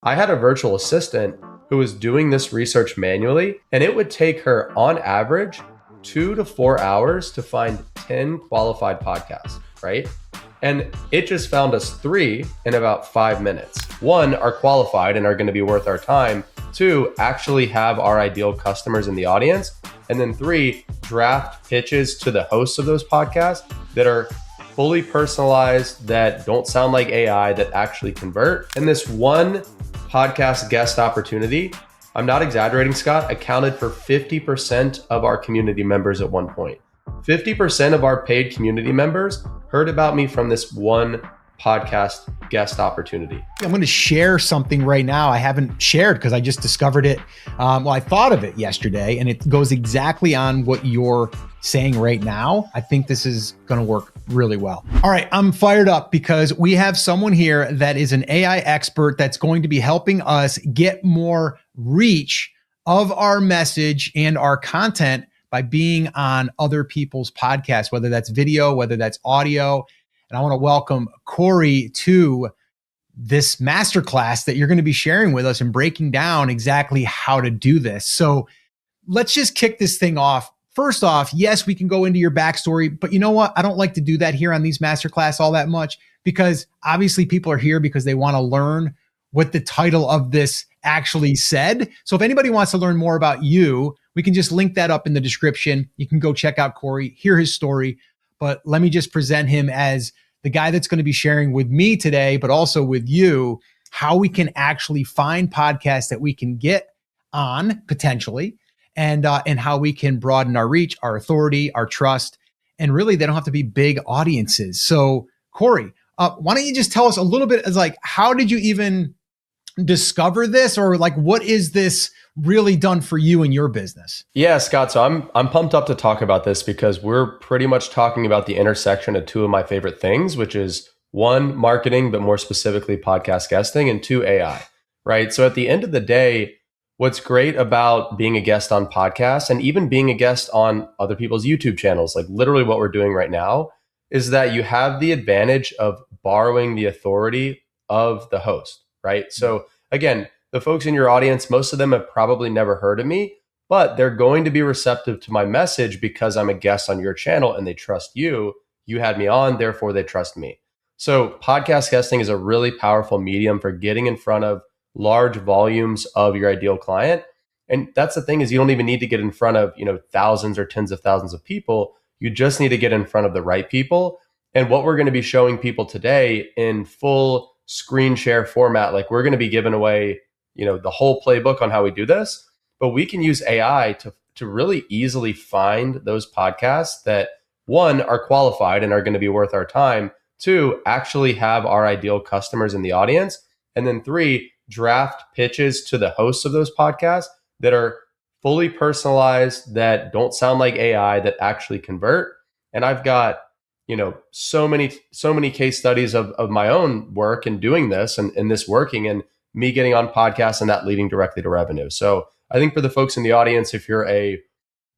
I had a virtual assistant who was doing this research manually, and it would take her on average 2 to 4 hours to find 10 qualified podcasts, right? And it just found us 3 in about 5 minutes. 1, are qualified and are going to be worth our time. 2, actually have our ideal customers in the audience. And then 3, draft pitches to the hosts of those podcasts that are fully personalized, that don't sound like AI, that actually convert. And this one podcast guest opportunity, I'm not exaggerating, Scott, accounted for 50% of our community members at one point. 50% of our paid community members heard about me from this one podcast guest opportunity. I'm going to share something right now. I haven't shared because I just discovered it. I thought of it yesterday, and it goes exactly on what you're saying right now. I think this is going to work really well. All right, I'm fired up because we have someone here that is an AI expert that's going to be helping us get more reach of our message and our content by being on other people's podcasts, whether that's video, whether that's audio. And I want to welcome Corey to this masterclass that you're going to be sharing with us and breaking down exactly how to do this. So let's just kick this thing off. First off, yes, we can go into your backstory, but you know what? I don't like to do that here on these masterclass all that much, because obviously people are here because they want to learn what the title of this actually said. So if anybody wants to learn more about you, we can just link that up in the description. You can go check out Corey, hear his story. But let me just present him as the guy that's going to be sharing with me today, but also with you, how we can actually find podcasts that we can get on potentially, and how we can broaden our reach, our authority, our trust, and really they don't have to be big audiences. So Corey, why don't you just tell us a little bit as like, how did you even discover this, or like, what is this really done for you in your business? Yeah, Scott. So I'm pumped up to talk about this because we're pretty much talking about the intersection of 2 of my favorite things, which is 1, marketing, but more specifically podcast guesting, and 2, AI, right? So at the end of the day, what's great about being a guest on podcasts and even being a guest on other people's YouTube channels, like literally what we're doing right now, is that you have the advantage of borrowing the authority of the host, right? So again, the folks in your audience, most of them have probably never heard of me, but they're going to be receptive to my message because I'm a guest on your channel and they trust you. You had me on, therefore they trust me. So podcast guesting is a really powerful medium for getting in front of large volumes of your ideal client. And that's the thing, is you don't even need to get in front of, thousands or tens of thousands of people. You just need to get in front of the right people. And what we're going to be showing people today in full screen share format, like we're going to be giving away the whole playbook on how we do this, but we can use AI to really easily find those podcasts that, 1, are qualified and are going to be worth our time. 2, actually have our ideal customers in the audience. And then 3, draft pitches to the hosts of those podcasts that are fully personalized, that don't sound like AI, that actually convert. And I've got, so many case studies of my own work in doing this and this working, and me getting on podcasts and that leading directly to revenue. So I think for the folks in the audience, if you're a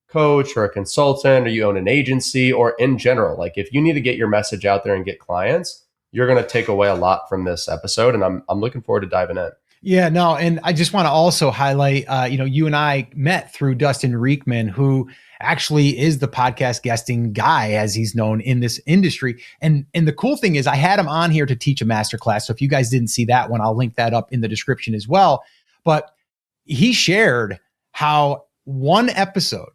coach or a consultant, or you own an agency, or in general, like if you need to get your message out there and get clients, you're going to take away a lot from this episode. And I'm looking forward to diving in. Yeah, no. And I just want to also highlight, you and I met through Dustin Reekman, who actually is the podcast guesting guy, as he's known in this industry. And the cool thing is I had him on here to teach a masterclass. So if you guys didn't see that one, I'll link that up in the description as well. But he shared how one episode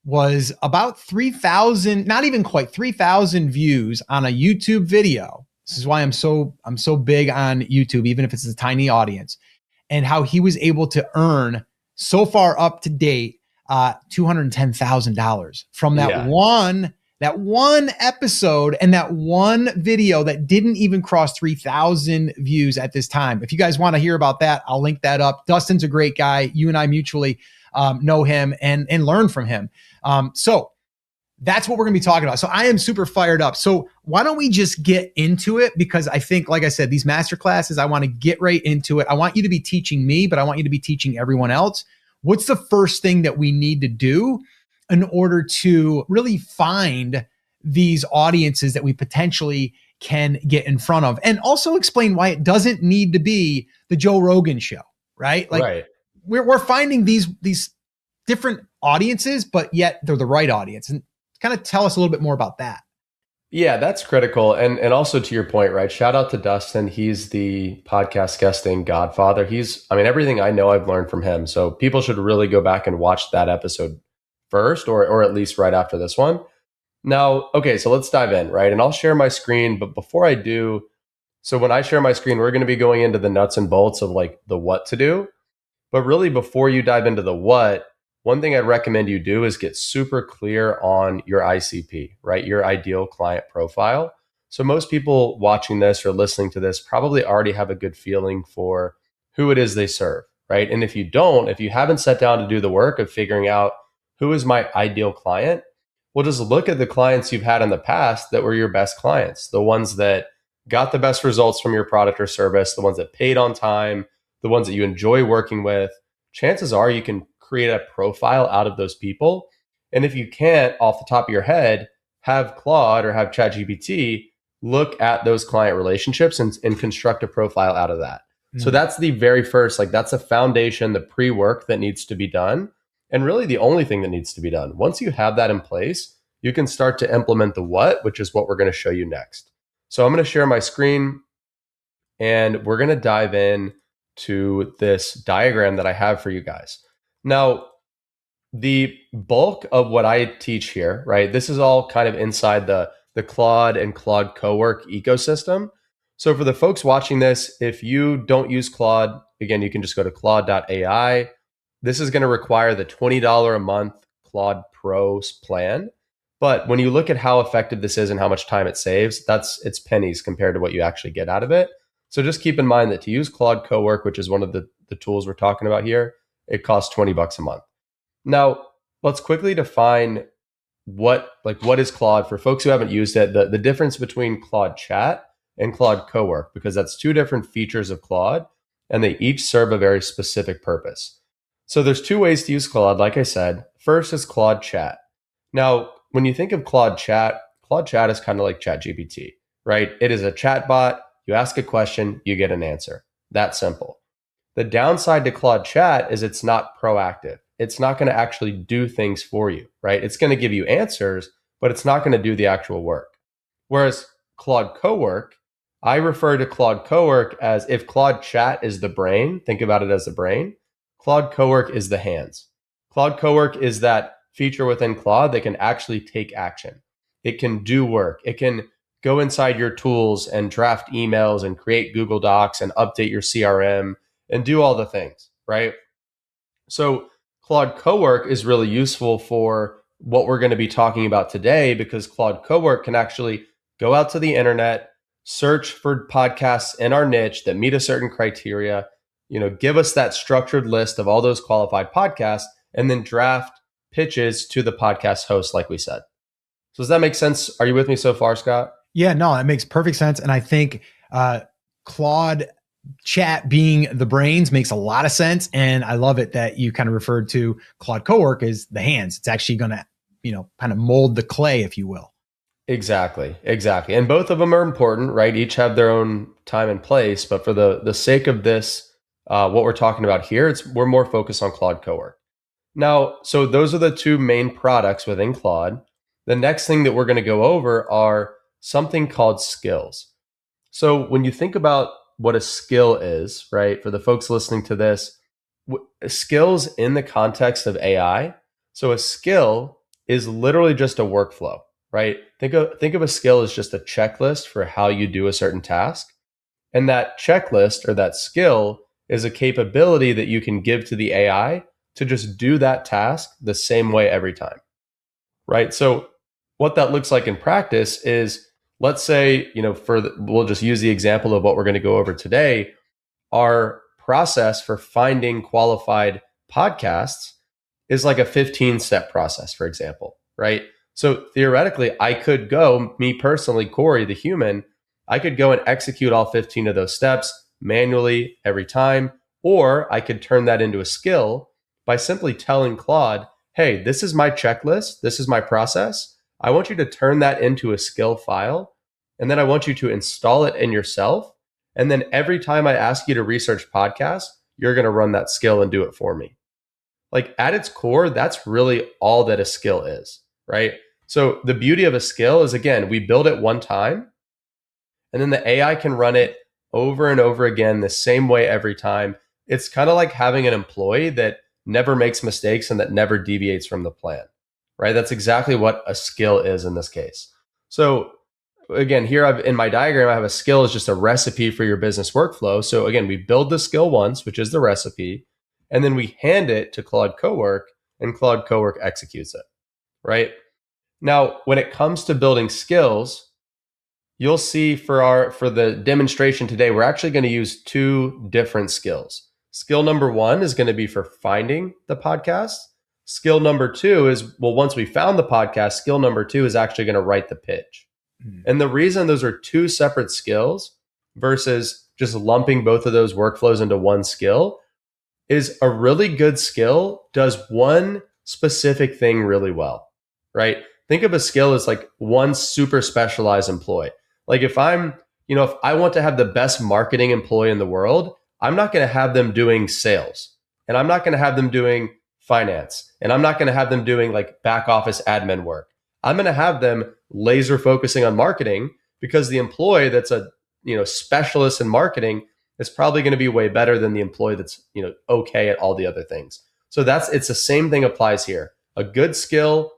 was about 3,000, not even quite 3,000 views on a YouTube video. This is why I'm so big on YouTube, even if it's a tiny audience, and how he was able to earn so far up to date $210,000 from that one episode and that one video that didn't even cross 3,000 views at this time. If you guys want to hear about that, I'll link that up. Dustin's a great guy. You and I mutually know him and learn from him. So that's what we're going to be talking about. So I am super fired up. So why don't we just get into it? Because I think, like I said, these master classes, I want to get right into it. I want you to be teaching me, but I want you to be teaching everyone else. What's the first thing that we need to do in order to really find these audiences that we potentially can get in front of, and also explain why it doesn't need to be the Joe Rogan show, right? Like Right. we're finding these different audiences, but yet they're the right audience. And kind of tell us a little bit more about that. Yeah, that's critical. And also to your point, right? Shout out to Dustin. He's the podcast guesting godfather. Everything I know I've learned from him. So people should really go back and watch that episode first, or at least right after this one. Now, okay, so let's dive in, right? And I'll share my screen, but before I do, so when I share my screen, we're going to be going into the nuts and bolts of like the what to do. But really, before you dive into the what, one thing I'd recommend you do is get super clear on your ICP, right? Your ideal client profile. So most people watching this or listening to this probably already have a good feeling for who it is they serve, right? And if you haven't sat down to do the work of figuring out who is my ideal client, well, just look at the clients you've had in the past that were your best clients, the ones that got the best results from your product or service, the ones that paid on time, the ones that you enjoy working with. Chances are you can create a profile out of those people. And if you can't, off the top of your head, have Claude or have ChatGPT look at those client relationships and construct a profile out of that. So that's the very first, that's the foundation, the pre-work that needs to be done. And really the only thing that needs to be done. Once you have that in place, you can start to implement the what, which is what we're going to show you next. So I'm going to share my screen and we're going to dive in to this diagram that I have for you guys. Now, the bulk of what I teach here, right? This is all kind of inside the Claude and Claude Cowork ecosystem. So for the folks watching this, if you don't use Claude, again, you can just go to claude.ai. This is going to require the $20 a month Claude Pros plan. But when you look at how effective this is and how much time it saves, it's pennies compared to what you actually get out of it. So just keep in mind that to use Claude Cowork, which is one of the tools we're talking about here, it costs $20 a month. Now, let's quickly define what is Claude for folks who haven't used it, the difference between Claude Chat and Claude Cowork, because that's two different features of Claude and they each serve a very specific purpose. So there's two ways to use Claude, like I said. First is Claude Chat. Now, when you think of Claude Chat is kind of like ChatGPT, right? It is a chat bot. You ask a question, you get an answer. That simple. The downside to Claude Chat is it's not proactive. It's not going to actually do things for you, right? It's going to give you answers, but it's not going to do the actual work. Whereas Claude Cowork, I refer to Claude Cowork as if Claude Chat is the brain, think about it as the brain, Claude Cowork is the hands. Claude Cowork is that feature within Claude that can actually take action. It can do work. It can go inside your tools and draft emails and create Google Docs and update your CRM and do all the things, right? So Claude Cowork is really useful for what we're going to be talking about today because Claude Cowork can actually go out to the internet, search for podcasts in our niche that meet a certain criteria, give us that structured list of all those qualified podcasts, and then draft pitches to the podcast host, like we said. So does that make sense? Are you with me so far, Scott? Yeah, no, it makes perfect sense. And I think Claude Chat being the brains makes a lot of sense. And I love it that you kind of referred to Claude Cowork as the hands. It's actually going to, kind of mold the clay, if you will. Exactly. And both of them are important, right? Each have their own time and place. But for the sake of this, what we're talking about here, we're more focused on Claude Cowork. Now, so those are the two main products within Claude. The next thing that we're going to go over are something called skills. So when you think about what a skill is, right, for the folks listening to this, skills in the context of AI. So a skill is literally just a workflow, right? Think of a skill as just a checklist for how you do a certain task. And that checklist or that skill is a capability that you can give to the AI to just do that task the same way every time, right? So what that looks like in practice is, let's say, we'll just use the example of what we're going to go over today. Our process for finding qualified podcasts is like a 15-step process, for example, right? So theoretically, I could go, me personally, Corey, the human, I could go and execute all 15 of those steps manually every time, or I could turn that into a skill by simply telling Claude, hey, this is my checklist. This is my process. I want you to turn that into a skill file And then I want you to install it in yourself. And then every time I ask you to research podcasts, you're going to run that skill and do it for me. Like at its core, that's really all that a skill is, right? So the beauty of a skill is, again, we build it one time and then the AI can run it over and over again the same way every time. It's kind of like having an employee that never makes mistakes and that never deviates from the plan, right? That's exactly what a skill is in this case. So again, here in my diagram, I have a skill is just a recipe for your business workflow. So again, we build the skill once, which is the recipe, and then we hand it to Claude Cowork and Claude Cowork executes it, right? Now, when it comes to building skills, you'll see for the demonstration today, we're actually going to use two different skills. Skill number one is going to be for finding the podcast. Skill number two is, well, once we found the podcast, skill number two is actually going to write the pitch. And the reason those are two separate skills versus just lumping both of those workflows into one skill is a really good skill does one specific thing really well, right? Think of a skill as like one super specialized employee. Like if if I want to have the best marketing employee in the world, I'm not going to have them doing sales and I'm not going to have them doing finance and I'm not going to have them doing like back office admin work. I'm going to have them laser focusing on marketing because the employee that's a specialist in marketing is probably going to be way better than the employee that's okay at all the other things. So it's the same thing applies here. A good skill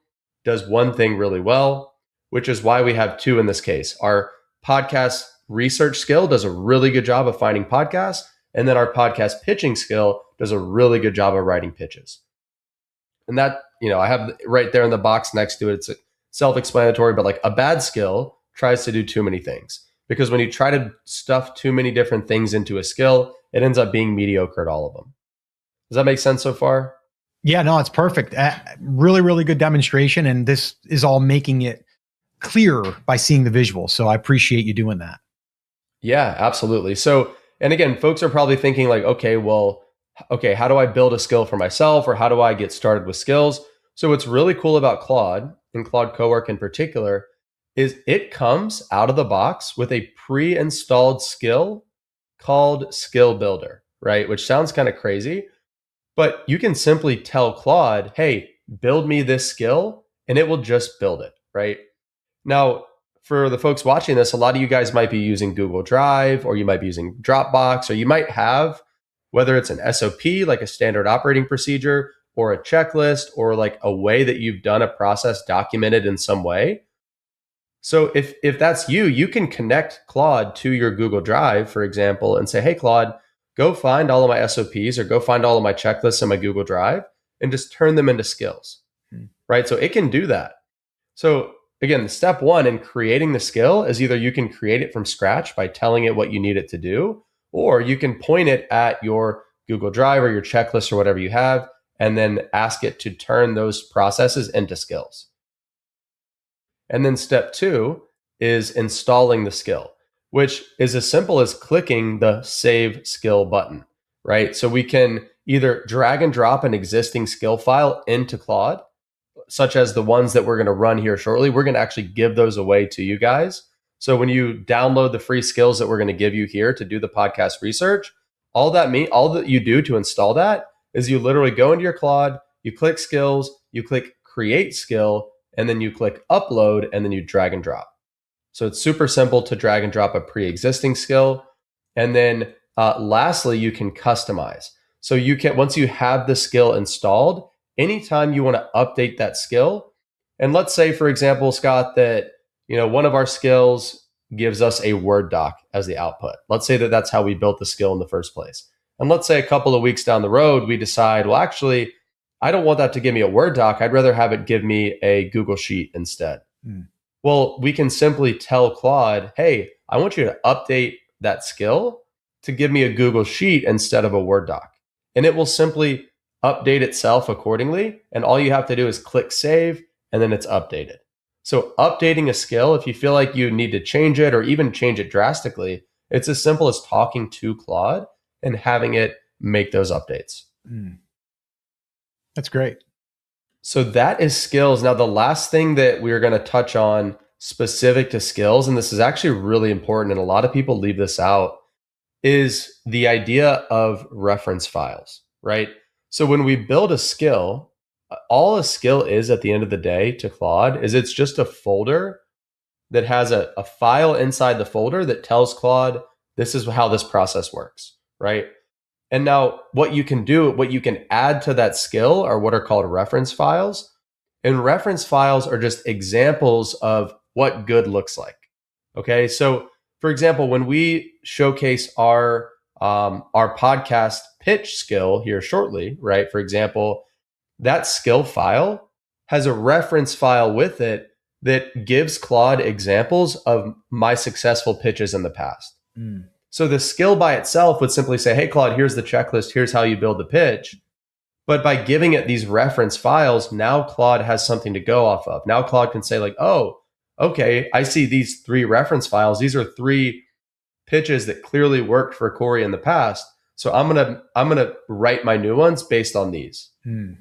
does one thing really well, which is why we have two in this case. Our podcast research skill does a really good job of finding podcasts, and then our podcast pitching skill does a really good job of writing pitches. And that, I have right there in the box next to it, it's self-explanatory, but like a bad skill tries to do too many things. Because when you try to stuff too many different things into a skill, it ends up being mediocre at all of them. Does that make sense so far? Yeah, no, it's perfect. Really, really good demonstration. And this is all making it clearer by seeing the visual. So I appreciate you doing that. Yeah, absolutely. So, and again, folks are probably thinking like, okay, how do I build a skill for myself or how do I get started with skills? So what's really cool about Claude and Claude Cowork in particular is it comes out of the box with a pre-installed skill called Skill Builder, right? Which sounds kind of crazy, but you can simply tell Claude, hey, build me this skill, and it will just build it, right? Now, for the folks watching this, a lot of you guys might be using Google Drive, or you might be using Dropbox, or you might have, whether it's an SOP, like a standard operating procedure, or a checklist, or like a way that you've done a process documented in some way. So if that's you can connect Claude to your Google Drive, for example, and say, hey, Claude, go find all of my SOPs or go find all of my checklists in my Google Drive and just turn them into skills, right? So it can do that. So again, step one in creating the skill is either you can create it from scratch by telling it what you need it to do, or you can point it at your Google Drive or your checklist or whatever you have, and then ask it to turn those processes into skills. And then step two is installing the skill, which is as simple as clicking the Save Skill button, right? So we can either drag and drop an existing skill file into Claude, such as the ones that we're going to run here shortly. We're going to actually give those away to you guys. So when you download the free skills that we're going to give you here to do the podcast research, all that you do to install that is you literally go into your Claude, you click skills, you click create skill, and then you click upload, and then you drag and drop. So it's super simple to drag and drop a pre-existing skill. And then lastly, you can customize. So you can, once you have the skill installed, anytime you want to update that skill, and let's say, for example, Scott, that one of our skills gives us a Word doc as the output. Let's say that that's how we built the skill in the first place. And let's say a couple of weeks down the road, we decide, well, actually, I don't want that to give me a Word doc. I'd rather have it give me a Google Sheet instead. Well, we can simply tell Claude, hey, I want you to update that skill to give me a Google Sheet instead of a Word doc. And it will simply update itself accordingly. And all you have to do is click save, and then it's updated. So updating a skill, if you feel like you need to change it or even change it drastically, it's as simple as talking to Claude and having it make those updates. That's great. So that is skills. Now, the last thing that we're going to touch on specific to skills, and this is actually really important, and a lot of people leave this out, is the idea of reference files, right? So when we build a skill, all a skill is at the end of the day to Claude is it's just a folder that has a file inside the folder that tells Claude, this is how this process works, right? And now what you can do, what you can add to that skill are what are called reference files. And reference files are just examples of what good looks like. Okay. So for example, when we showcase our podcast pitch skill here shortly, right? For example, that skill file has a reference file with it that gives Claude examples of my successful pitches in the past. Mm. So the skill by itself would simply say, hey, Claude, here's the checklist. Here's how you build the pitch. But by giving it these reference files, now Claude has something to go off of. Now Claude can say like, oh, okay, I see these 3 reference files. These are 3 pitches that clearly worked for Corey in the past. So I'm gonna write my new ones based on these. And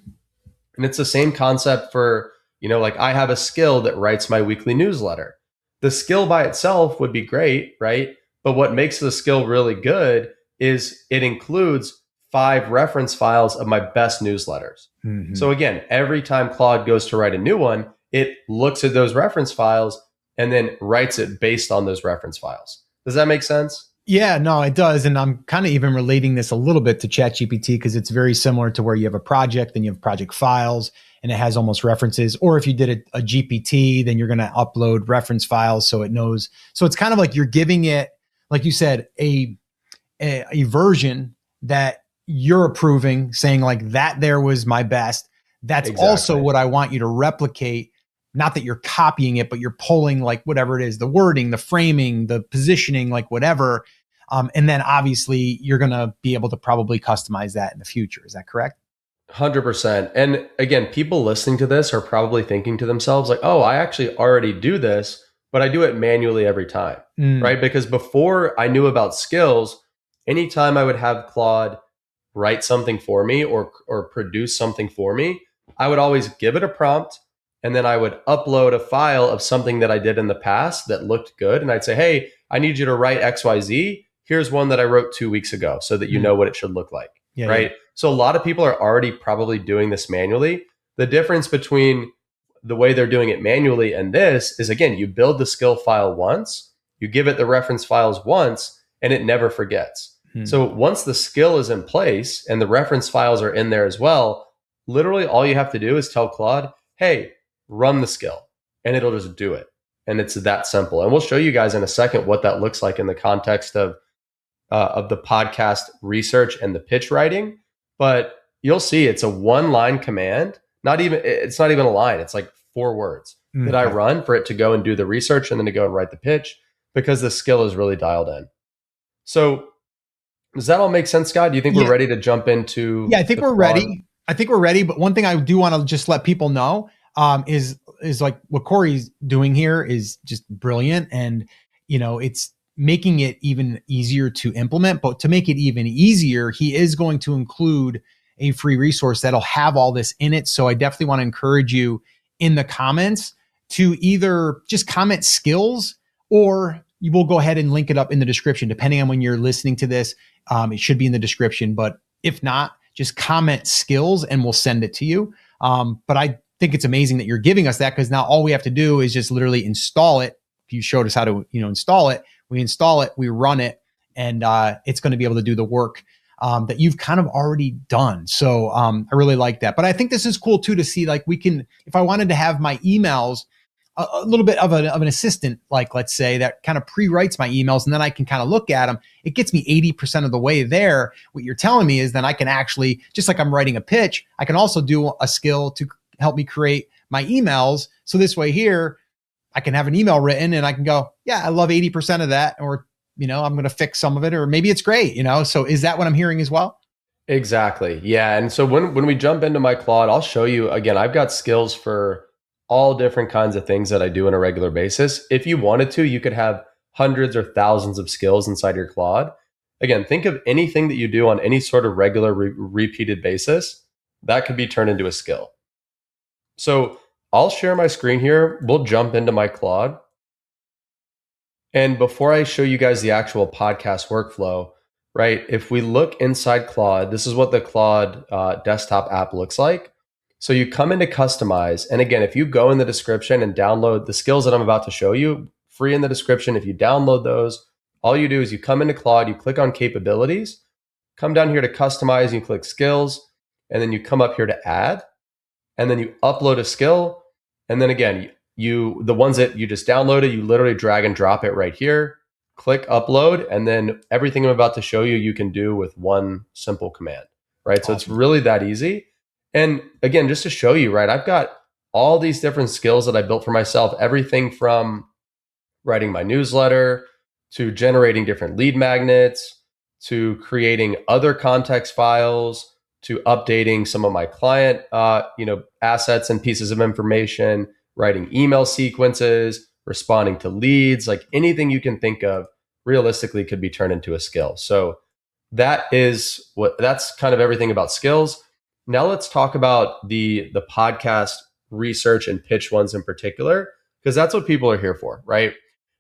it's the same concept for, like I have a skill that writes my weekly newsletter. The skill by itself would be great, right? But what makes the skill really good is it includes 5 reference files of my best newsletters. Mm-hmm. So again, every time Claude goes to write a new one, it looks at those reference files and then writes it based on those reference files. Does that make sense? Yeah, no, it does. And I'm kind of even relating this a little bit to ChatGPT because it's very similar to where you have a project, then you have project files, and it has almost references. Or if you did a GPT, then you're going to upload reference files so it knows. So it's kind of like you're giving it, like you said, a version that you're approving, saying like that there was my best. That's exactly. Also what I want you to replicate. Not that you're copying it, but you're pulling like whatever it is, the wording, the framing, the positioning, like whatever. And then obviously you're going to be able to probably customize that in the future. Is that correct? 100%. And again, people listening to this are probably thinking to themselves like, oh, I actually already do this, but I do it manually every time, right? Because before I knew about skills, anytime I would have Claude write something for me or produce something for me, I would always give it a prompt. And then I would upload a file of something that I did in the past that looked good. And I'd say, hey, I need you to write XYZ. Here's one that I wrote 2 weeks ago so that you know what it should look like. Yeah, right. Yeah. So a lot of people are already probably doing this manually. The difference between the way they're doing it manually and this is, again, you build the skill file once, you give it the reference files once, and it never forgets. So once the skill is in place and the reference files are in there as well, literally all you have to do is tell Claude, hey, run the skill, and it'll just do it. And it's that simple. And we'll show you guys in a second what that looks like in the context of the podcast research and the pitch writing. But you'll see it's a 1-line command. It's not even a line. It's like 4 words that I run for it to go and do the research and then to go and write the pitch because the skill is really dialed in. So does that all make sense, Scott? Do you think we're ready to jump into? Yeah, I think we're ready. But one thing I do want to just let people know is like what Corey's doing here is just brilliant. And, it's making it even easier to implement, but to make it even easier, he is going to include a free resource that'll have all this in it. So I definitely want to encourage you in the comments to either just comment skills or you will go ahead and link it up in the description, depending on when you're listening to this. It should be in the description, but if not, just comment skills and we'll send it to you. But I think it's amazing that you're giving us that because now all we have to do is just literally install it. If you showed us how to, install it, we run it, and it's going to be able to do the work that you've kind of already done. So I really like that. But I think this is cool too to see like we can, if I wanted to have my emails, a little bit of an assistant, like let's say that kind of pre-writes my emails and then I can kind of look at them. It gets me 80% of the way there. What you're telling me is then I can actually, just like I'm writing a pitch, I can also do a skill to help me create my emails. So this way here, I can have an email written and I can go, yeah, I love 80% of that. Or, I'm going to fix some of it, or maybe it's great, So is that what I'm hearing as well? Exactly. Yeah. And so when we jump into my Claude, I'll show you again, I've got skills for all different kinds of things that I do on a regular basis. If you wanted to, you could have hundreds or thousands of skills inside your Claude. Again, think of anything that you do on any sort of regular repeated basis that could be turned into a skill. So I'll share my screen here. We'll jump into my Claude. And before I show you guys the actual podcast workflow, right? If we look inside Claude, this is what the Claude desktop app looks like. So you come into customize. And again, if you go in the description and download the skills that I'm about to show you, free in the description, if you download those, all you do is you come into Claude, you click on capabilities, come down here to customize, and you click skills, and then you come up here to add, and then you upload a skill. And then again, the ones that you just downloaded, you literally drag and drop it right here, click upload, and then everything I'm about to show you, you can do with one simple command, right? Awesome. So it's really that easy. And again, just to show you, right, I've got all these different skills that I built for myself, everything from writing my newsletter to generating different lead magnets to creating other context files to updating some of my client assets and pieces of information, writing email sequences, responding to leads, like anything you can think of realistically could be turned into a skill. So that's kind of everything about skills. Now let's talk about the podcast research and pitch ones in particular, because that's what people are here for, right?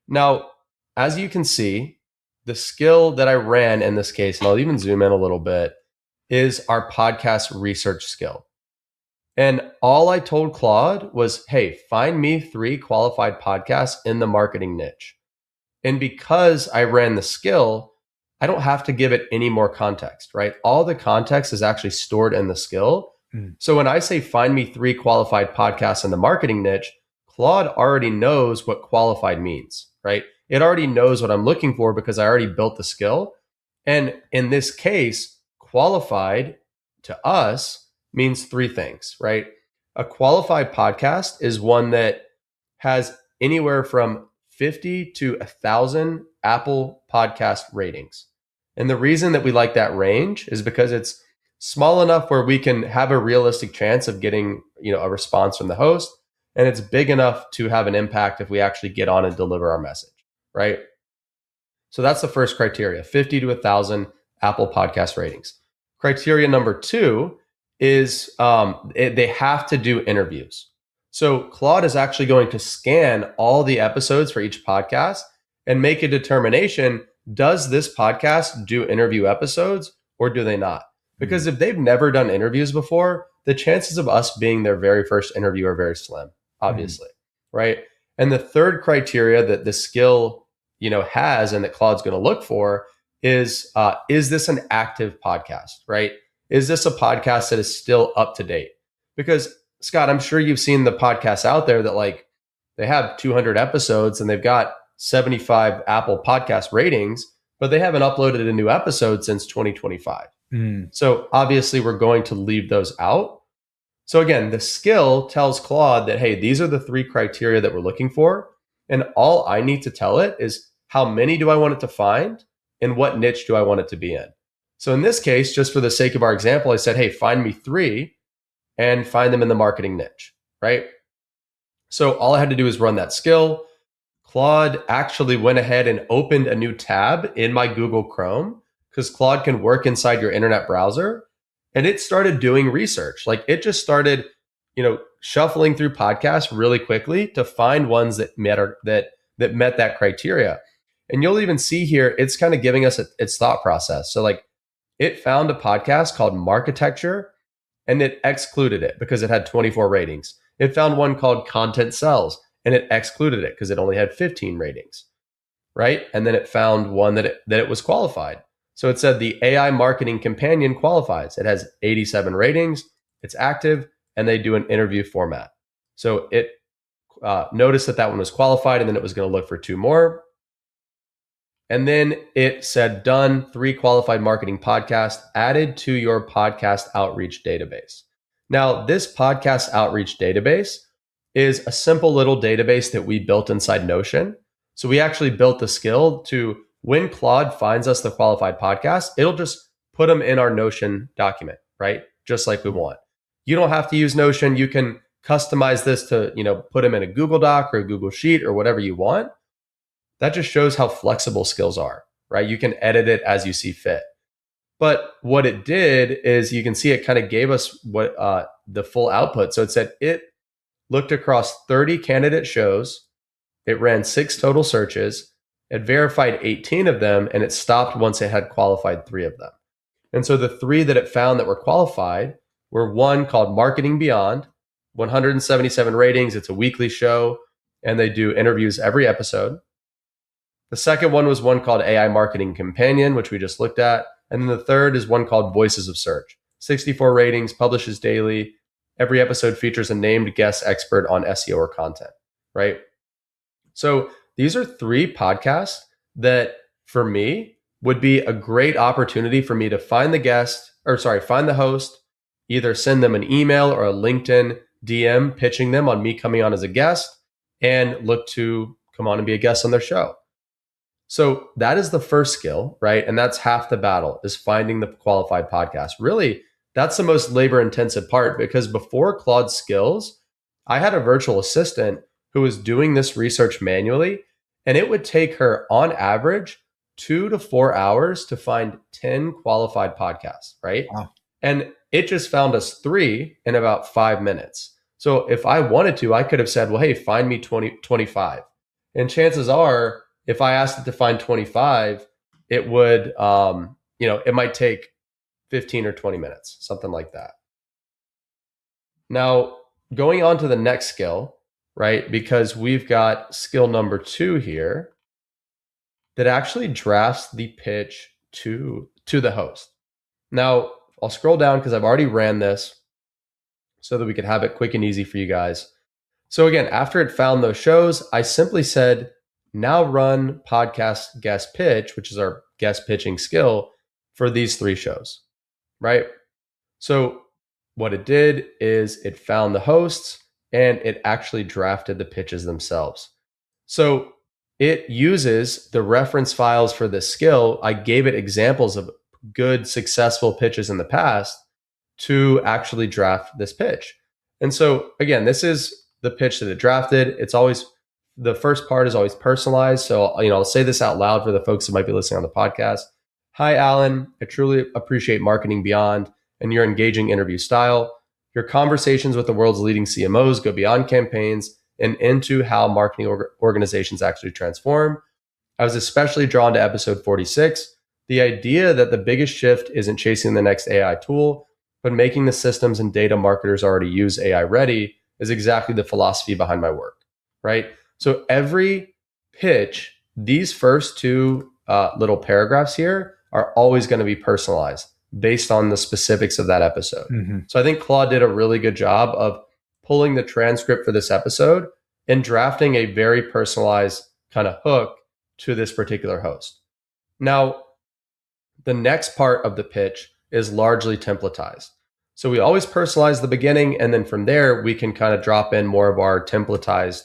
Now, as you can see, the skill that I ran in this case, and I'll even zoom in a little bit, is our podcast research skill. And all I told Claude was, hey, find me 3 qualified podcasts in the marketing niche. And because I ran the skill, I don't have to give it any more context, right? All the context is actually stored in the skill. So when I say find me 3 qualified podcasts in the marketing niche, Claude already knows what qualified means, right? It already knows what I'm looking for because I already built the skill. And in this case, qualified to us means 3 things, right? A qualified podcast is one that has anywhere from 50 to 1,000 Apple podcast ratings. And the reason that we like that range is because it's small enough where we can have a realistic chance of getting, a response from the host. And it's big enough to have an impact if we actually get on and deliver our message, right? So that's the first criteria, 50 to 1,000 Apple podcast ratings. Criteria number 2 is they have to do interviews. So Claude is actually going to scan all the episodes for each podcast and make a determination, does this podcast do interview episodes or do they not? Because if they've never done interviews before, the chances of us being their very first interview are very slim, obviously, right? And the third criteria that the skill has and that Claude's going to look for is this an active podcast, right? Is this a podcast that is still up to date? Because Scott, I'm sure you've seen the podcasts out there that they have 200 episodes and they've got 75 Apple podcast ratings, but they haven't uploaded a new episode since 2025. So obviously we're going to leave those out. So again, the skill tells Claude that, hey, these are the 3 criteria that we're looking for. And all I need to tell it is how many do I want it to find and what niche do I want it to be in? So in this case, just for the sake of our example, I said, hey, find me 3 and find them in the marketing niche, right? So all I had to do is run that skill. Claude actually went ahead and opened a new tab in my Google Chrome because Claude can work inside your internet browser. And it started doing research. It just started, shuffling through podcasts really quickly to find ones that met that criteria. And you'll even see here, it's kind of giving us its thought process. So it found a podcast called Marketecture and it excluded it because it had 24 ratings. It found one called Content Sells and it excluded it because it only had 15 ratings, right? And then it found one that it was qualified. So it said the AI Marketing Companion qualifies. It has 87 ratings, it's active, and they do an interview format. So it noticed that one was qualified, and then it was going to look for 2 more. And then it said, done, 3 qualified marketing podcasts added to your podcast outreach database. Now, this podcast outreach database is a simple little database that we built inside Notion. So we actually built the skill to, when Claude finds us the qualified podcast, it'll just put them in our Notion document, right? Just like we want. You don't have to use Notion. You can customize this to, put them in a Google Doc or a Google Sheet or whatever you want. That just shows how flexible skills are, right? You can edit it as you see fit. But what it did is you can see it kind of gave us what the full output. So it said it looked across 30 candidate shows. It ran 6 total searches. It verified 18 of them, and it stopped once it had qualified 3 of them. And so the 3 that it found that were qualified were one called Marketing Beyond, 177 ratings. It's a weekly show, and they do interviews every episode. The second one was one called AI Marketing Companion, which we just looked at. And then the third is one called Voices of Search. 64 ratings, publishes daily. Every episode features a named guest expert on SEO or content, right? So these are 3 podcasts that, for me, would be a great opportunity for me to find the host, either send them an email or a LinkedIn DM pitching them on me coming on as a guest, and look to come on and be a guest on their show. So that is the first skill, right? And that's half the battle, is finding the qualified podcast. Really, that's the most labor intensive part, because before Claude's skills, I had a virtual assistant who was doing this research manually, and it would take her on average 2 to 4 hours to find 10 qualified podcasts, right? Wow. And it just found us 3 in about 5 minutes. So if I wanted to, I could have said, well, hey, find me 25. And chances are, if I asked it to find 25, it would, it might take 15 or 20 minutes, something like that. Now, going on to the next skill, right? Because we've got skill number 2 here that actually drafts the pitch to the host. Now, I'll scroll down because I've already ran this so that we could have it quick and easy for you guys. So again, after it found those shows, I simply said, now run podcast guest pitch, which is our guest pitching skill, for these 3 shows, right? So what it did is it found the hosts and it actually drafted the pitches themselves. So it uses the reference files for this skill. I gave it examples of good, successful pitches in the past to actually draft this pitch. And so again, this is the pitch that it drafted. It's always, the first part is always personalized. So, I'll say this out loud for the folks that might be listening on the podcast. Hi, Alan. I truly appreciate Marketing Beyond and your engaging interview style. Your conversations with the world's leading CMOs go beyond campaigns and into how marketing organizations actually transform. I was especially drawn to episode 46, the idea that the biggest shift isn't chasing the next AI tool, but making the systems and data marketers already use AI ready, is exactly the philosophy behind my work, right? So every pitch, these first 2 little paragraphs here are always going to be personalized based on the specifics of that episode. Mm-hmm. So I think Claude did a really good job of pulling the transcript for this episode and drafting a very personalized kind of hook to this particular host. Now, the next part of the pitch is largely templatized. So we always personalize the beginning, and then from there, we can kind of drop in more of our templatized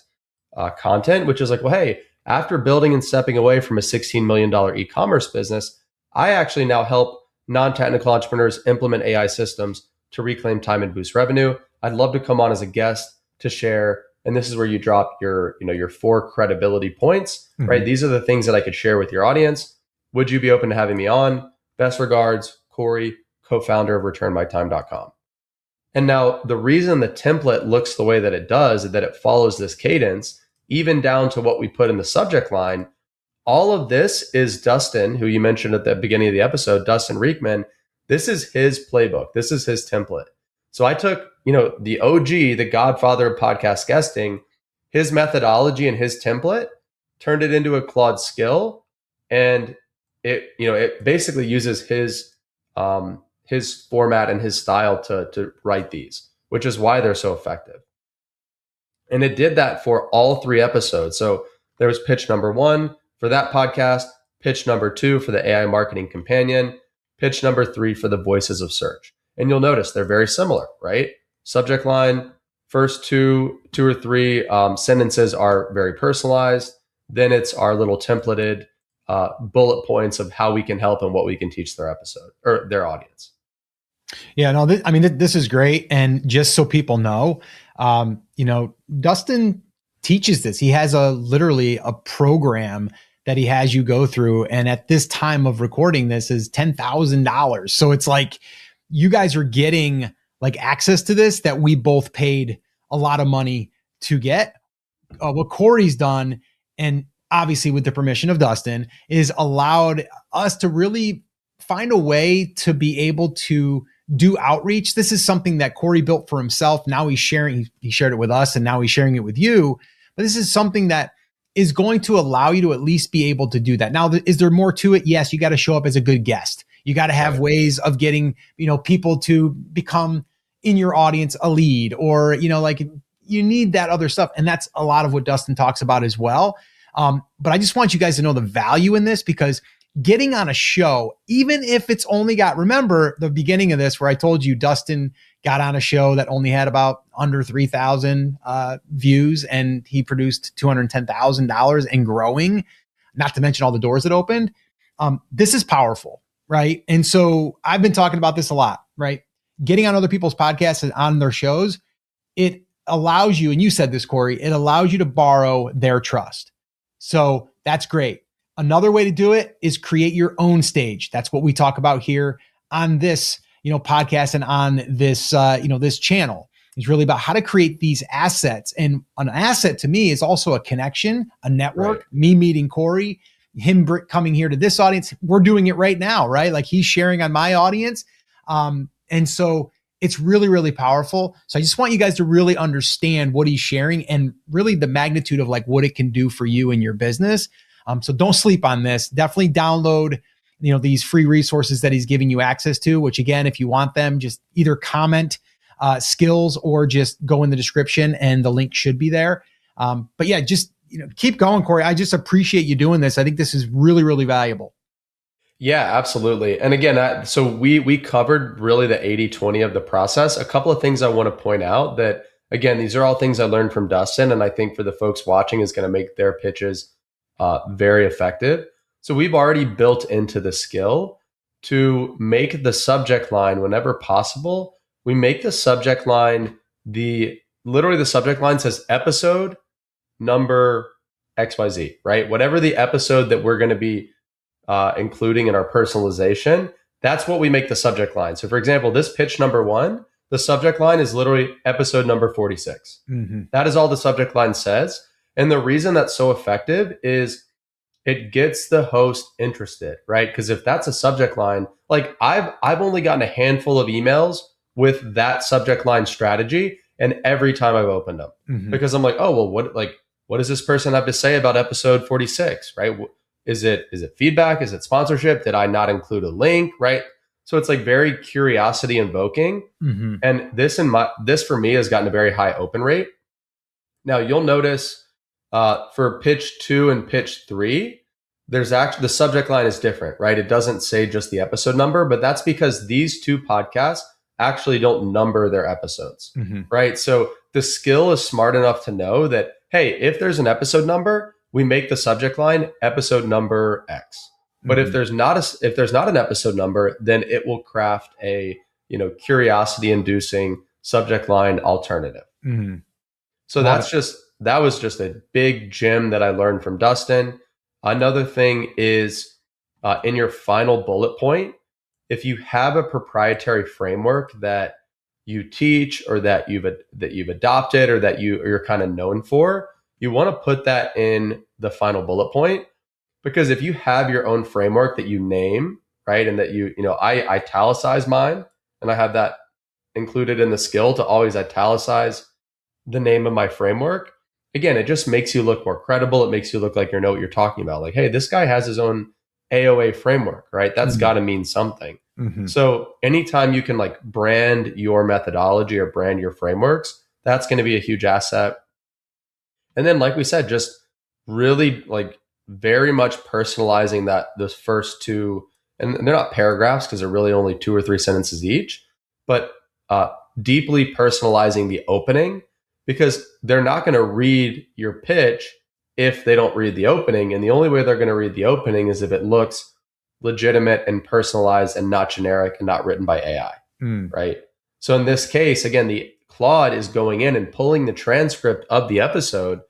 content, which is like, well, hey, after building and stepping away from a $16 million e-commerce business, I actually now help non-technical entrepreneurs implement AI systems to reclaim time and boost revenue. I'd love to come on as a guest to share. And this is where you drop your 4 credibility points, mm-hmm. right? These are the things that I could share with your audience. Would you be open to having me on? Best regards, Corey, co-founder of returnmytime.com. And now the reason the template looks the way that it does is that it follows this cadence, even down to what we put in the subject line. All of this is Dustin, who you mentioned at the beginning of the episode, Dustin Riekman. This is his playbook. This is his template. So I took, the OG, the godfather of podcast guesting, his methodology and his template, turned it into a Claude skill. And it basically uses his format and his style to write these, which is why they're so effective. And it did that for all 3 episodes. So there was pitch number 1 for that podcast, pitch number 2 for the AI Marketing Companion, pitch number 3 for the Voices of Search. And you'll notice they're very similar, right? Subject line, first two or 3 sentences are very personalized. Then it's our little templated bullet points of how we can help and what we can teach their episode or their audience. Yeah, no, this is great. And just so people know, Dustin teaches this. He has literally a program that he has you go through. And at this time of recording this is $10,000. So it's like you guys are getting like access to this that we both paid a lot of money to get. What Corey's done, and obviously with the permission of Dustin, is allowed us to really find a way to be able to do outreach. This is something that Corey built for himself. Now he's sharing, he shared it with us, and now he's sharing it with you. But this is something that is going to allow you to at least be able to do that. Now, is there more to it? Yes, you got to show up as a good guest. You got to have ways of getting, people to become in your audience a lead, or, like you need that other stuff. And that's a lot of what Dustin talks about as well. But I just want you guys to know the value in this, because getting on a show, even if it's only got, remember the beginning of this where I told you Dustin got on a show that only had about under 3,000 views, and he produced $210,000 and growing, not to mention all the doors it opened. This is powerful, right? And so I've been talking about this a lot, right? Getting on other people's podcasts and on their shows, it allows you, and you said this, Corey, it allows you to borrow their trust. So that's great. Another way to do it is create your own stage. That's what we talk about here on this, podcast, and on this, this channel. Is really about how to create these assets. And an asset to me is also a connection, a network, me meeting Corey, him coming here to this audience. We're doing it right now, right? Like he's sharing on my audience. And so it's really, really powerful. So I just want you guys to really understand what he's sharing and really the magnitude of like what it can do for you and your business. So don't sleep on this. Definitely download, these free resources that he's giving you access to, which again, if you want them, just either comment skills or just go in the description and the link should be there. But yeah, just, keep going, Corey. I just appreciate you doing this. I think this is really, really valuable. Yeah, absolutely. And again, so we covered really the 80-20 of the process. A couple of things I want to point out that, again, these are all things I learned from Dustin, and I think for the folks watching is going to make their pitches very effective. So we've already built into the skill to make the subject line, whenever possible, we make the subject line, literally the subject line says episode number XYZ, right? Whatever the episode that we're going to be including in our personalization, that's what we make the subject line. So for example, this pitch number 1, the subject line is literally episode number 46. Mm-hmm. That is all the subject line says. And the reason that's so effective is it gets the host interested, right? Because if that's a subject line, like I've only gotten a handful of emails with that subject line strategy, and every time I've opened them, because I'm like, oh, well, what does this person have to say about episode 46, right? Is it feedback? Is it sponsorship? Did I not include a link, right? So it's like very curiosity invoking. Mm-hmm. And this for me has gotten a very high open rate. Now you'll notice for pitch 2 and pitch 3, there's actually the subject line is different, right? It doesn't say just the episode number, but that's because these 2 podcasts actually don't number their episodes, right? So the skill is smart enough to know that, hey, if there's an episode number, we make the subject line episode number X. But if there's not an episode number, then it will craft a curiosity inducing subject line alternative. So that was just a big gem that I learned from Dustin. Another thing is in your final bullet point, if you have a proprietary framework that you teach or that you've adopted or that you're kind of known for, you want to put that in the final bullet point, because if you have your own framework that you name, right, and that I italicize mine, and I have that included in the skill to always italicize the name of my framework. Again, it just makes you look more credible. It makes you look like you know what you're talking about. Like, hey, this guy has his own AOA framework, right? That's got to mean something. So anytime you can like brand your methodology or brand your frameworks, that's going to be a huge asset. And then, like we said, just really like very much personalizing those first 2, and they're not paragraphs because they're really only 2 or 3 sentences each, but deeply personalizing the opening, because they're not going to read your pitch if they don't read the opening. And the only way they're going to read the opening is if it looks legitimate and personalized and not generic and not written by AI, right? So in this case, again, the Claude is going in and pulling the transcript of the episode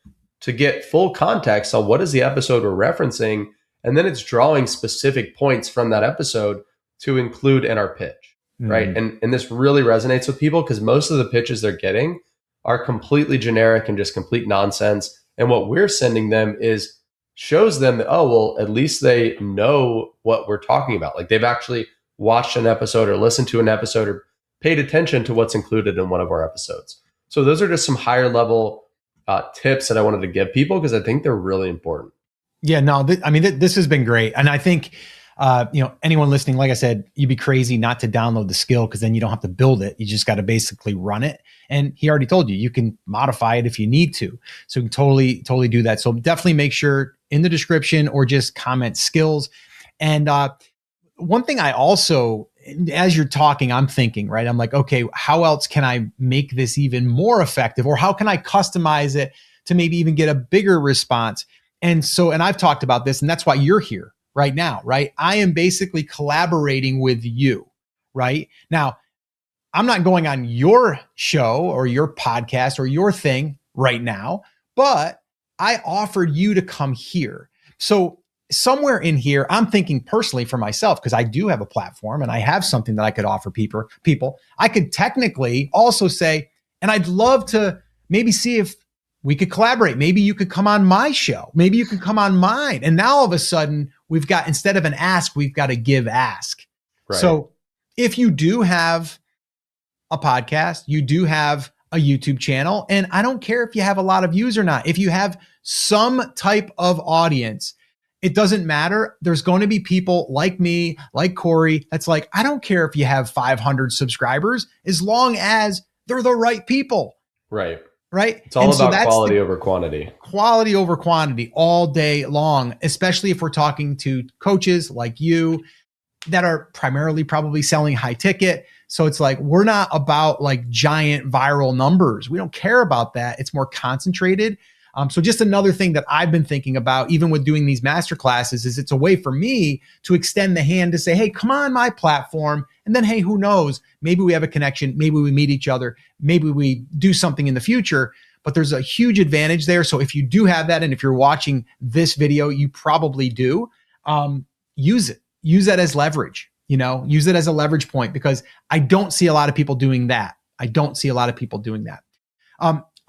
to get full context on what is the episode we're referencing. And then it's drawing specific points from that episode to include in our pitch, right? And this really resonates with people because most of the pitches they're getting are completely generic and just complete nonsense. And what we're sending them is shows them that, oh, well, at least they know what we're talking about. Like they've actually watched an episode or listened to an episode or paid attention to what's included in one of our episodes. So those are just some higher level tips that I wanted to give people because I think they're really important. Yeah, no, this has been great. And I think, anyone listening, like I said, you'd be crazy not to download the skill because then you don't have to build it. You just got to basically run it. And he already told you, you can modify it if you need to. So you can totally do that. So definitely make sure in the description or just comment skills. And one thing I also, as you're talking, I'm thinking, right? I'm like, okay, how else can I make this even more effective? Or how can I customize it to maybe even get a bigger response? And I've talked about this, and that's why you're here right now, right? I am basically collaborating with you, right? Now, I'm not going on your show or your podcast or your thing right now, but I offered you to come here. So somewhere in here, I'm thinking personally for myself, because I do have a platform and I have something that I could offer people. I could technically also say, and I'd love to maybe see if we could collaborate. Maybe you could come on my show. Maybe you could come on mine. And now all of a sudden we've got, instead of an ask, we've got a give ask. Right. So if you do have a podcast, you do have a YouTube channel, and I don't care if you have a lot of views or not. If you have some type of audience, it doesn't matter. There's going to be people like me, like Corey, that's like, I don't care if you have 500 subscribers, as long as they're the right people. Right. Right. It's all about quality over quantity. Quality over quantity all day long, especially if we're talking to coaches like you that are primarily probably selling high ticket. So it's like, we're not about like giant viral numbers. We don't care about that. It's more concentrated. So just another thing that I've been thinking about, even with doing these masterclasses, is it's a way for me to extend the hand to say, hey, come on my platform. And then, hey, who knows? Maybe we have a connection. Maybe we meet each other. Maybe we do something in the future. But there's a huge advantage there. So if you do have that, and if you're watching this video, you probably do, use it. Use that as leverage, use it as a leverage point, because I don't see a lot of people doing that.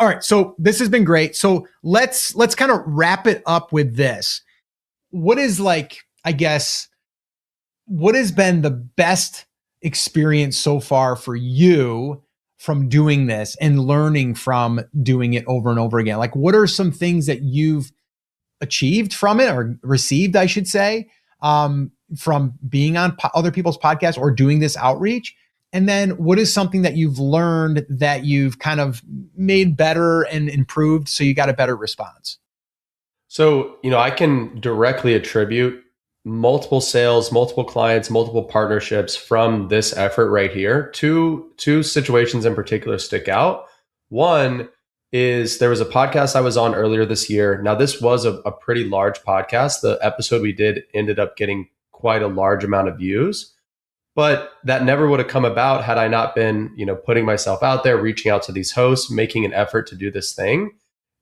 All right. So this has been great. So let's kind of wrap it up with this. What is what has been the best experience so far for you from doing this and learning from doing it over and over again? Like, what are some things that you've achieved from it, or received, I should say, from being on other people's podcasts or doing this outreach? And then what is something that you've learned that you've kind of made better and improved so you got a better response? So, I can directly attribute multiple sales, multiple clients, multiple partnerships from this effort right here. Two situations in particular stick out. One is there was a podcast I was on earlier this year. Now, this was a pretty large podcast. The episode we did ended up getting quite a large amount of views. But that never would have come about had I not been, putting myself out there, reaching out to these hosts, making an effort to do this thing.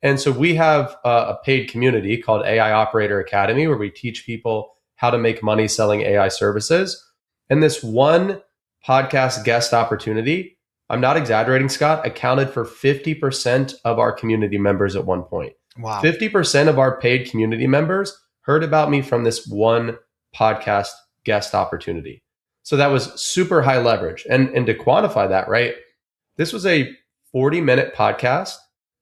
And so we have a paid community called AI Operator Academy, where we teach people how to make money selling AI services. And this one podcast guest opportunity, I'm not exaggerating, Scott, accounted for 50% of our community members at one point. Wow. 50% of our paid community members heard about me from this one podcast guest opportunity. So that was super high leverage. And to quantify that, right, this was a 40-minute podcast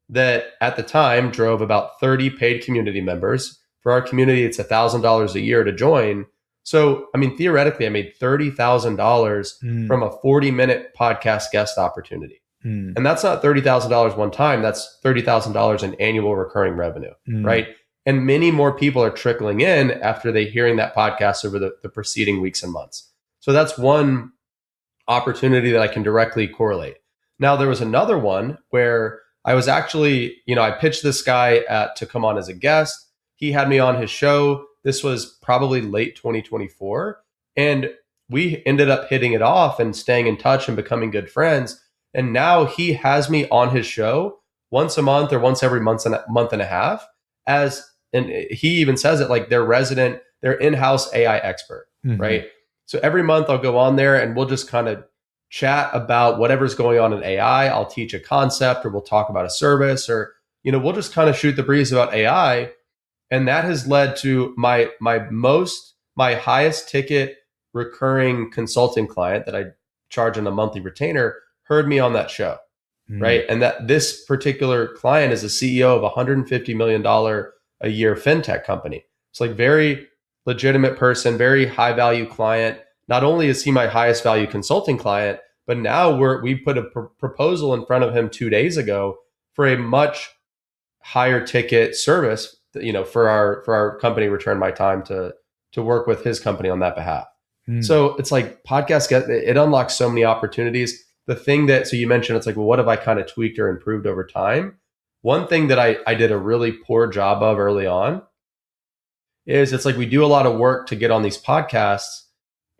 that at the time drove about 30 paid community members. For our community, it's $1,000 a year to join. So, theoretically, I made $30,000 from a 40-minute podcast guest opportunity. And that's not $30,000 one time. That's $30,000 in annual recurring revenue, right? And many more people are trickling in after they hearing that podcast over the preceding weeks and months. So that's one opportunity that I can directly correlate. Now, there was another one where I was actually, I pitched this guy to come on as a guest. He had me on his show. This was probably late 2024. And we ended up hitting it off and staying in touch and becoming good friends. And now he has me on his show once a month or once every month and a half and he even says it like their in-house AI expert, right? So every month I'll go on there and we'll just kind of chat about whatever's going on in AI. I'll teach a concept or we'll talk about a service or, we'll just kind of shoot the breeze about AI. And that has led to my highest ticket recurring consulting client that I charge on a monthly retainer heard me on that show. Right. And that this particular client is a CEO of a $150 million a year fintech company. It's like very legitimate person, very high value client. Not only is he my highest value consulting client, but now we put a proposal in front of him 2 days ago for a much higher ticket service, for our company Return My Time to work with his company on that behalf. So it's like it unlocks so many opportunities. So you mentioned, it's like, well, what have I kind of tweaked or improved over time? One thing that I did a really poor job of early on is it's like we do a lot of work to get on these podcasts,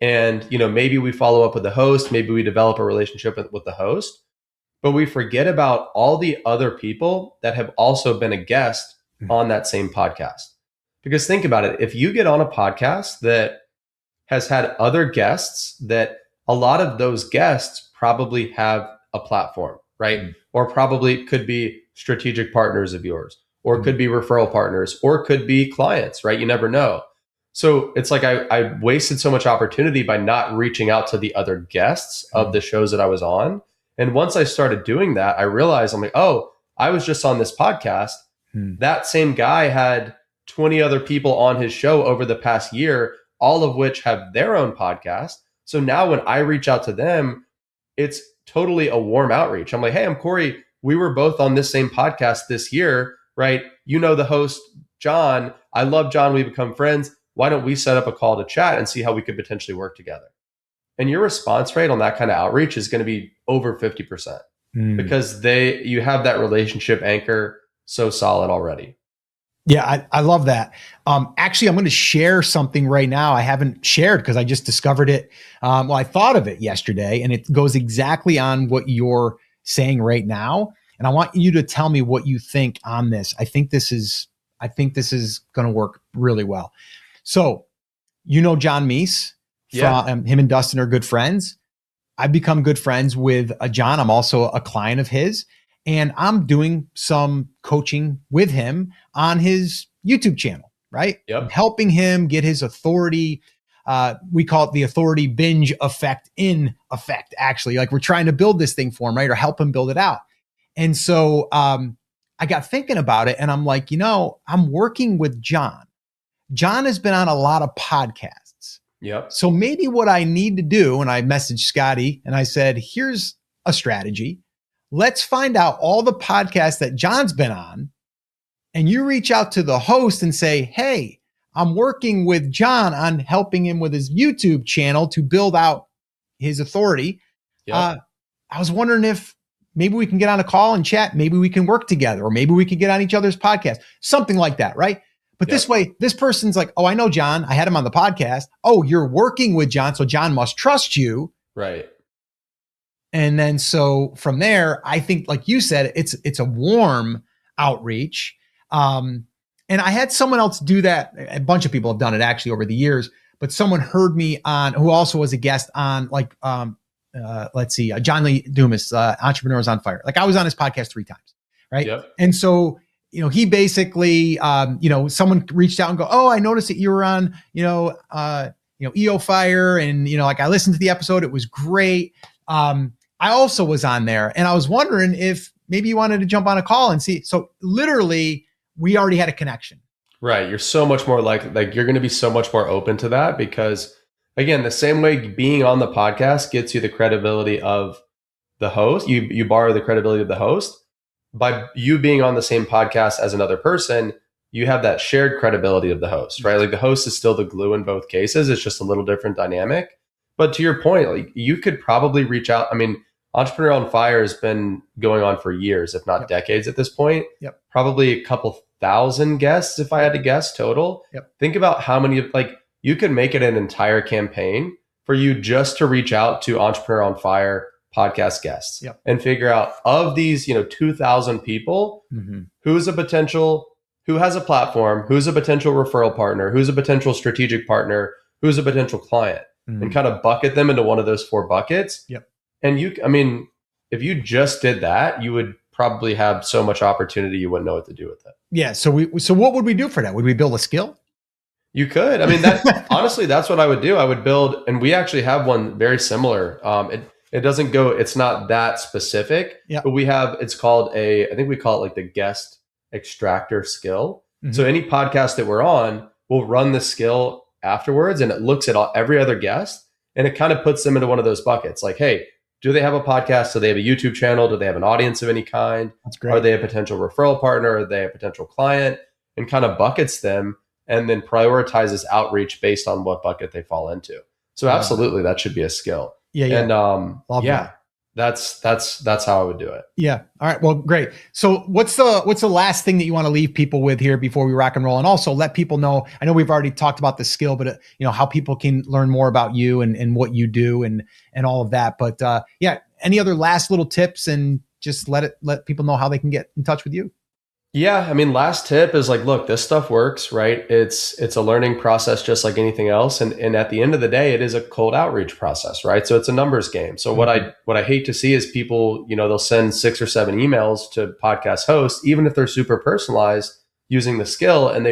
and maybe we follow up with the host, maybe we develop a relationship with the host, but we forget about all the other people that have also been a guest on that same podcast. Because think about it, if you get on a podcast that has had other guests, that a lot of those guests probably have a platform, right? Or probably could be strategic partners of yours, or could be referral partners, or could be clients, right? You never know. So it's like I wasted so much opportunity by not reaching out to the other guests of the shows that I was on. And once I started doing that, I realized, I'm like, oh, I was just on this podcast. That same guy had 20 other people on his show over the past year, all of which have their own podcast. So now when I reach out to them, it's totally a warm outreach. I'm like, hey, I'm Corey. We were both on this same podcast this year, right? You know the host, John. I love John. We become friends. Why don't we set up a call to chat and see how we could potentially work together? And your response rate on that kind of outreach is going to be over 50% because you have that relationship anchor so solid already. Yeah, I love that. Actually, I'm going to share something right now I haven't shared because I just discovered it. I thought of it yesterday, and it goes exactly on what you're saying right now. And I want you to tell me what you think on this. I think this is going to work really well. So, John Meese, him and Dustin are good friends. I've become good friends with John. I'm also a client of his. And I'm doing some coaching with him on his YouTube channel, right? Yep. I'm helping him get his authority. We call it the authority binge effect in effect, actually. Like we're trying to build this thing for him, right? Or help him build it out. And so I got thinking about it, and I'm like, I'm working with John. John has been on a lot of podcasts. Yep. So maybe what I need to do, and I messaged Scotty and I said, here's a strategy. Let's find out all the podcasts that John's been on, and you reach out to the host and say, hey, I'm working with John on helping him with his YouTube channel to build out his authority. Yep. I was wondering if maybe we can get on a call and chat. Maybe we can work together, or maybe we could get on each other's podcast, something like that, right? But this way, this person's like, oh, I know John. I had him on the podcast. Oh, you're working with John, so John must trust you. Right. And then so from there, I think, like you said, it's a warm outreach. And I had someone else do that. A bunch of people have done it actually over the years, but someone heard me on, who also was a guest on, let's see, John Lee Dumas, Entrepreneurs on Fire. Like I was on his podcast 3 times, right? Yep. And so, he basically, someone reached out and go, oh, I noticed that you were on, EO Fire. And, like I listened to the episode. It was great. I also was on there, and I was wondering if maybe you wanted to jump on a call and see. So literally we already had a connection. Right. You're so much more like you're going to be so much more open to that because, again, the same way being on the podcast gets you the credibility of the host. You borrow the credibility of the host. By you being on the same podcast as another person, you have that shared credibility of the host, right? Like the host is still the glue in both cases. It's just a little different dynamic. But to your point, like you could probably reach out. I mean, Entrepreneur on Fire has been going on for years, if not decades at this point. Yep. Probably a couple thousand guests, if I had to guess, total. Yep. Think about how many, you could make it an entire campaign for you just to reach out to Entrepreneur on Fire podcast guests and figure out of these, 2,000 people, who has a platform, who's a potential referral partner, who's a potential strategic partner, who's a potential client, and kind of bucket them into one of those 4 buckets. Yep. And if you just did that, you would probably have so much opportunity you wouldn't know what to do with it. Yeah. So what would we do for that? Would we build a skill? You could. I mean, that honestly, that's what I would do. I would build, and we actually have one very similar. It doesn't go. It's not that specific, Yeah. but it's called I think we call it like the guest extractor skill. Mm-hmm. So any podcast that we're on, we'll run the skill afterwards, and it looks at every other guest, and it kind of puts them into one of those buckets. Like, hey, do they have a podcast? Do they have a YouTube channel? Do they have an audience of any kind? That's great. Are they a potential referral partner? Are they a potential client? And kind of buckets them, and then prioritizes outreach based on what bucket they fall into. So absolutely, that should be a skill. Yeah, yeah. And that's how I would do it. Yeah. All right. Well, great. So what's the last thing that you want to leave people with here before we rock and roll? And also let people know, I know we've already talked about the skill, but how people can learn more about you and what you do and all of that. But any other last little tips, and just let people know how they can get in touch with you. Yeah. I mean, last tip is like, look, this stuff works, right? It's a learning process just like anything else. And at the end of the day, it is a cold outreach process, right? So it's a numbers game. So what I hate to see is people, they'll send 6 or 7 emails to podcast hosts, even if they're super personalized using the skill, and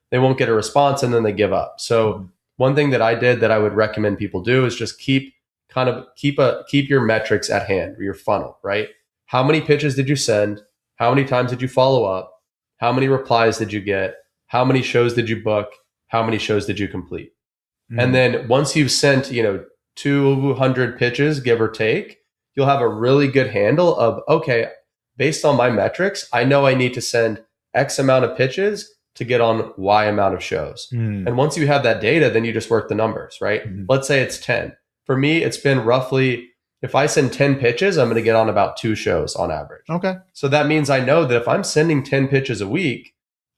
they won't get a response, and then they give up. So one thing that I did that I would recommend people do is just keep your metrics at hand, or your funnel, right? How many pitches did you send? How many times did you follow up? How many replies did you get? How many shows did you book? How many shows did you complete? And then once you've sent, 200 pitches, give or take, you'll have a really good handle of, okay, based on my metrics, I know I need to send X amount of pitches to get on Y amount of shows. And once you have that data, then you just work the numbers, right? Let's say it's 10. For me, it's been roughly, if I send 10 pitches, I'm going to get on about 2 shows on average. Okay. So that means I know that if I'm sending 10 pitches a week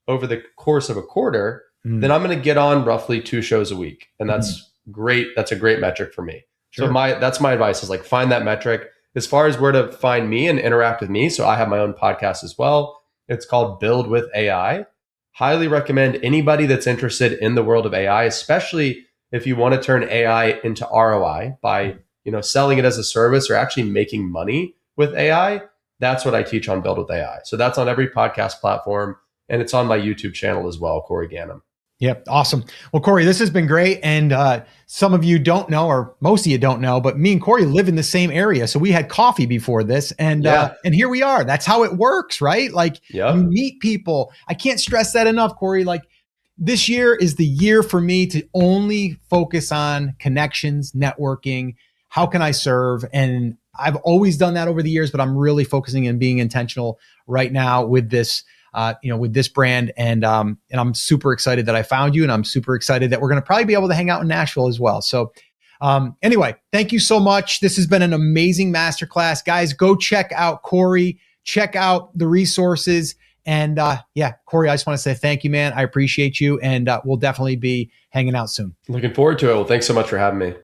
over the course of a quarter, then I'm going to get on roughly 2 shows a week. And that's great. That's a great metric for me. Sure. So that's my advice, is like, find that metric. As far as where to find me and interact with me, so I have my own podcast as well. It's called Build with AI. Highly recommend anybody that's interested in the world of AI, especially if you want to turn AI into ROI by selling it as a service or actually making money with AI. That's what I teach on Build with AI. So that's on every podcast platform, and it's on my YouTube channel as well, Corey Ganem. Yep. Awesome. Well, Corey, this has been great. And some of you don't know, or most of you don't know, but me and Corey live in the same area. So we had coffee before this, and here we are. That's how it works, right? Like, you meet people. I can't stress that enough, Corey. Like, this year is the year for me to only focus on connections, networking. How can I serve? And I've always done that over the years, but I'm really focusing on being intentional right now with this, with this brand. And I'm super excited that I found you, and I'm super excited that we're going to probably be able to hang out in Nashville as well. So anyway, thank you so much. This has been an amazing masterclass. Guys, go check out Corey, check out the resources. And Corey, I just want to say thank you, man. I appreciate you. And we'll definitely be hanging out soon. Looking forward to it. Well, thanks so much for having me.